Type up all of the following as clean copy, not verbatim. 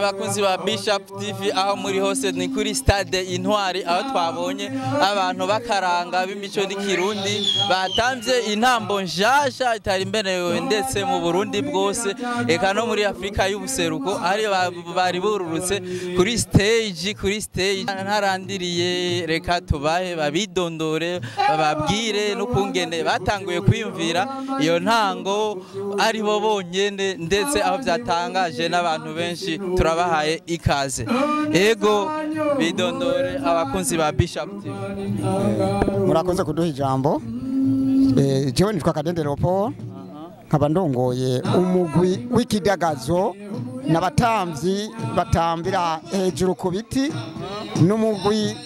bakunzi ba Bishop TV aho muri hose ni kuri stade Intwari aho twabonye abantu bakaranga b'imico n'ikirundi batamvye intambo njasha itari imbenewe ndetse mu Burundi bwose eka no muri Afrika y'ubuseruko ari bari bururutse kuri stage ntarandiriye reka tubahe babidondore bababwire n'ukungene batanguye kwiyumvira iyo ntango ari bo bonyene ndetse aho byatangaje n'abantu benshi turabahaye ikaze ego bidondore abakunzi ba Bishop TV. Murakoze kuduha ijambo. Jewe nitwa Bagendera nkaba ndongoye umugwi w'ikidagazo n'abatamvyi batambira hejuru kubiti n'umugwi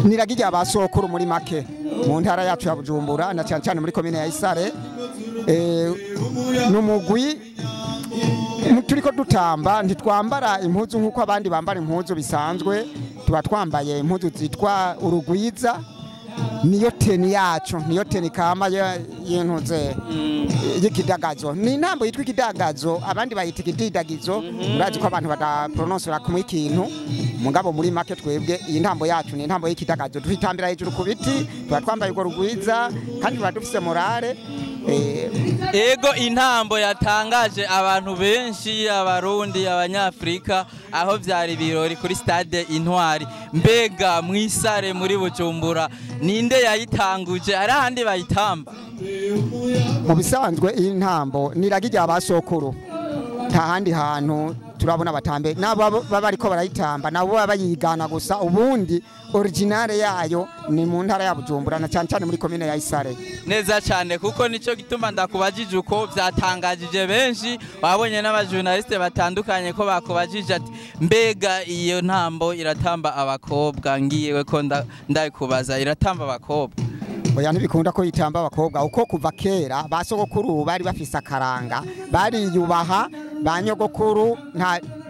niragirya abasokuru muri make mu ntara yacu ya Bujumbura na cyane muri commune ya Isare. N'umugwi turiko dutamba ntitwambara impuzu nkuko abandi bambara impuzu bisanzwe, tuba twambaye impuzu zitwa urugwiza, niyo teni yacu, niyo teni kama y'intuze y'ikidagazo. Ni intambo yitwa ikidagazo, abandi bayita ikididagizo. Urazi ko abantu badaprononcera kumwe ikintu, mugabo muri make twebwe iyi ntambo yacu ni intambo y'ikidagazo. Twitambira hejuru ku biti, tuba twambaye urwo rugwiza kandi tuba dufise morale. Ego intambo yatangaje abantu benshi, abarundi, abanyafrika aho vyari birori kuri stade Intwari. Mbega mwisare muri Bujumbura ninde yayitanguje? Ari handi bayitamba? Mu bisanzwe iyi ntambo niragirya abasokuru, nta handi hantu turabona batambe nabo baba ariko barayitamba, nabo baba bayigana gusa. Ubundi originale yayo ni mu ntara ya Bujumbura na cyane muri commune ya Isare. Neza cyane kuko nico gituma ndakubajije uko byatangajije benshi, wabonye n'abajournaliste batandukanye ko bakubajije ati mbega iyo ntambo iratamba abakobwa, ngiyewe ko ndayikubaza iratamba abakobwa. Oya ntibikunda ko yitamba abakobwa uko kuva kera basogokuru bari bafise akaranga, bari yubaha banyogokuru.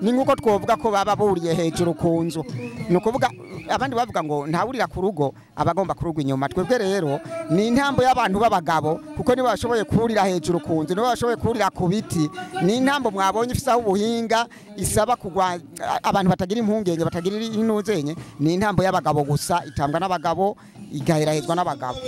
Ni nkuko twovuga ko baba buriye hejuru ku nzu, nukuvuga abandi bavuga ngo ntawurira ku rugo abagomba kurugwa inyuma. Twebwe rero ni intambo y'abantu b'abagabo kuko nibo bashoboye kurira hejuru ku nzu, nibo bashoboye kurira ku biti. Ni intambo mwabonye ifisa ubuhinga, isaba kugwa abantu batagira impungenge, batagira inuzenye. Ni intambo y'abagabo gusa, itambwa n'abagabo, igahirahezwa n'abagabo.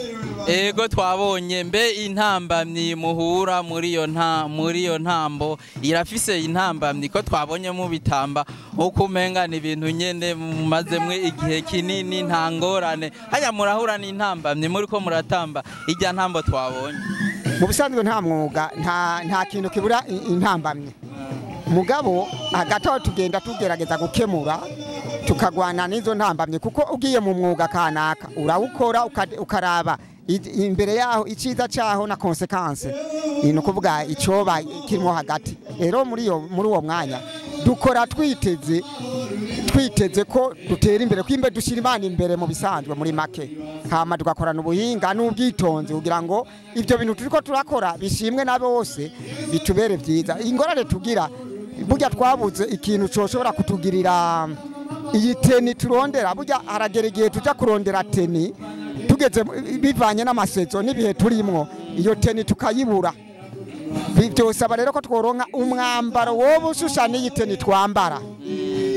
Ego twabonye mbe intambamyi muhura muri iyo ntambo irafise intambamyi ko twabonye mu bitamba uko umenga ni ibintu nyene mumazemwe igihe kinini nta ngorane. Haya murahura n'intambamyi muri ko muratamba ijya ntambo twabonye? Mu bisanzwe nta mwuga nta kintu kibura intambamyi, mugabo hagati aho tugenda tugerageza gukemura tukagwana n'izo ntambamye, kuko ugiye mu mwuga kanaka urawukora ukaraba imbere yaho iciza cyaho na consequence, ino kuvuga icoba kirimo hagati. Rero muri uwo mwanya dukora twiteze ko dutera imbere, kwimbe dushira Imana imbere mu bisanzwe muri make, hama tugakorana ubuhinga n'ubwitonzi kugira ngo ivyo bintu turiko turakora bishimwe na bose bitubere vyiza. Ingorane tugira burya twabuze ikintu coshobora kutugirira iyi teni turondera. Burya haragera igihe tuja kurondera teni tugeze bivanye n'amasezo n'ibihe turimwo, iyo teni tukayibura. Byosaba rero ko tworonka umwambaro wowe ushusha n'iyi teni twambara,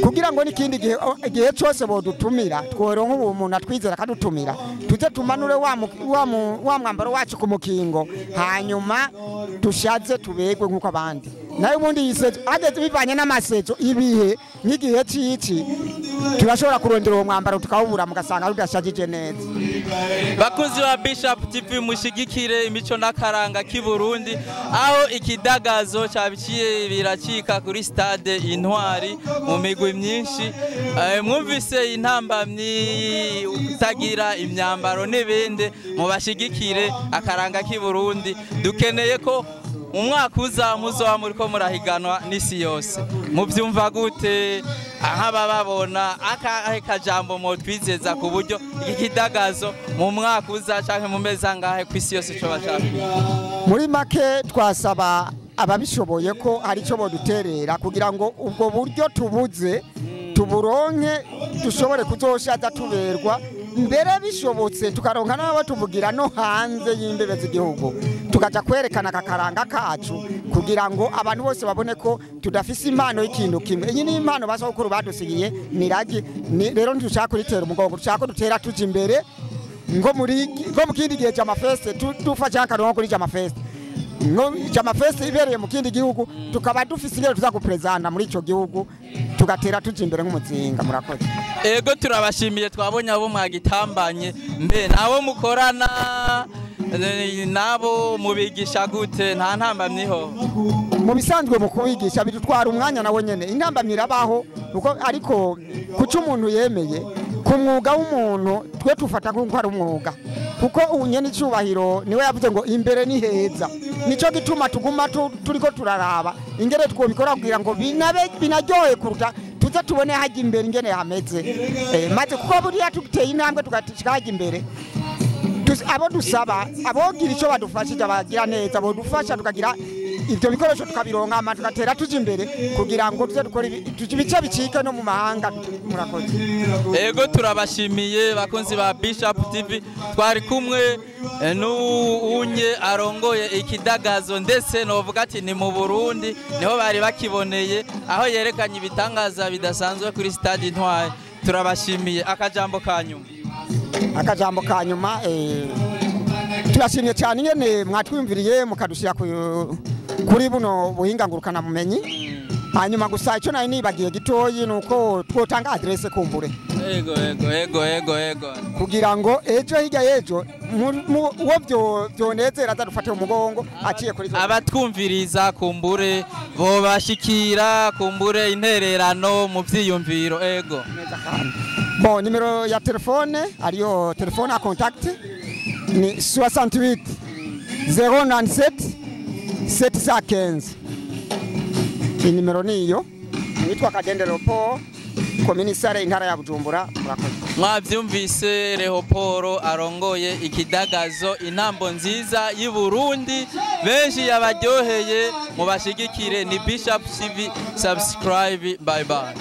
kugira ngo n'ikindi gihe cyose bodutumira tworonka umuntu atwizera kadutumira, tuje tumanure wa mwambaro wacu ku mukingo, hanyuma dushaze tubegwe nk'uko abandi. Nayo ubundi yisezo ageze bivanye n'amasezo ibihe nk'igihe ciki turashobora kurondera uwo mwambaro tukawubura mugasanga rudashajije neza. Bakunzi ba Bishop TV mushigikire imico n'akaranga k'i Burundi aho ikidagazo cyabiciye biracika kuri stade Intwari mu migwi myinshi. Mwumvise intambamyi utagira imyambaro n'ibindi, mubashigikire akaranga k'i Burundi. Dukeneye ko umwaka uza muzoba muriko murahiganwa n'isi yose. Muvyumva gute nk'abababona akajambo mo twizeza ku buryo ikidagazo mu mwaka uza canke mu mezi angahe kw'isi yose cyo bashaka? Muri make twasaba ababishoboye ko hari cyo boduterera kugira ngo ubwo buryo tubuze tuburonke, dushobore kuzoshaza tuberwa mbere bishobotse tukaronka n'abo tuvugira no hanze y'imbibe z'igihugu, tukaja kwerekana akakaranga kacu kugira ngo abantu bose babone ko tudafise impano y'ikintu kimwe. Iyi ni impano basokuru badusigiye miragi, rero ntidushaka kuritera umugongo, dushaka dutera tuja imbere ngo mu kindi gihe cy'amafeste dufasha akarongo kuri cy'amafeste. No cy'amafeste ibereye mu kindi gihugu tukaba dufise ingero tuzagupresenta muri ico gihugu tugatera tuja imbere nk'umuzinga. Murakoze. Ego turabashimiye, twabonye abo mwagitambanye, mbe nabo mukorana nabo mubigisha gute? Nta ntambamyiho? Mu bisanzwe mu kubigisha bidutwara umwanya nawe nyene, intambamyi irabaho ariko kuca umuntu yemeye ku mwuga w'umuntu twe tufata ko ari umwuga, kuko unyene icubahiro niwe yavuze ngo imbere ni heza. Nico gituma tuguma turiko turaraba ingere twobikora kugira ngo binaryohe kuruta tuze tubone haje imbere ingene hameze. Maze kuko buriya tuteye intambwe tugatishika haje imbere, abo dusaba abogira ico badufashije abagira neza, abo dufasha tukagira ibyo bikoresho tukabironka ama tugatera tuja imbere kugira ngo tuze dukora ibice bicike no mu mahanga. Murakoze. Ego turabashimiye bakunzi ba Bishop TV, twari kumwe n'unye arongoye ikidagazo, ndetse novuga ati ni mu Burundi niho bari bakiboneye, aho yerekanye ibitangaza bidasanzwe kuri stade Intwari. Turabashimiye. Akajambo kanyuma. Akajambo kanyuma turashimye cyane nyene mwatwumviriye mukadushira kuri buno buhinga ngurukana mumenyi. Hanyuma gusa icyo nari nibagiye gitoyi nuko twotanga adresse kumbure. Ego kugira ngo ejo hirya yejo uwo byonezera zadufate umugongo aciye kuri abatwumviriza kumbure bo bashikira kumbure intererano mu vyiyumviro. Ego bon, nimero ya telefone ariyo telefone a contact ni 68 097 715. Iyi nimero niyo, nitwa Bagendera Komisare intara ya Bujumbura. Mwavyumvise Leoporo arongoye ikidagazo, intambo nziza y'u Burundi, benshi yabaryoheye, mubashigikire. Ni Bishop TV, subscribe. Bye bye.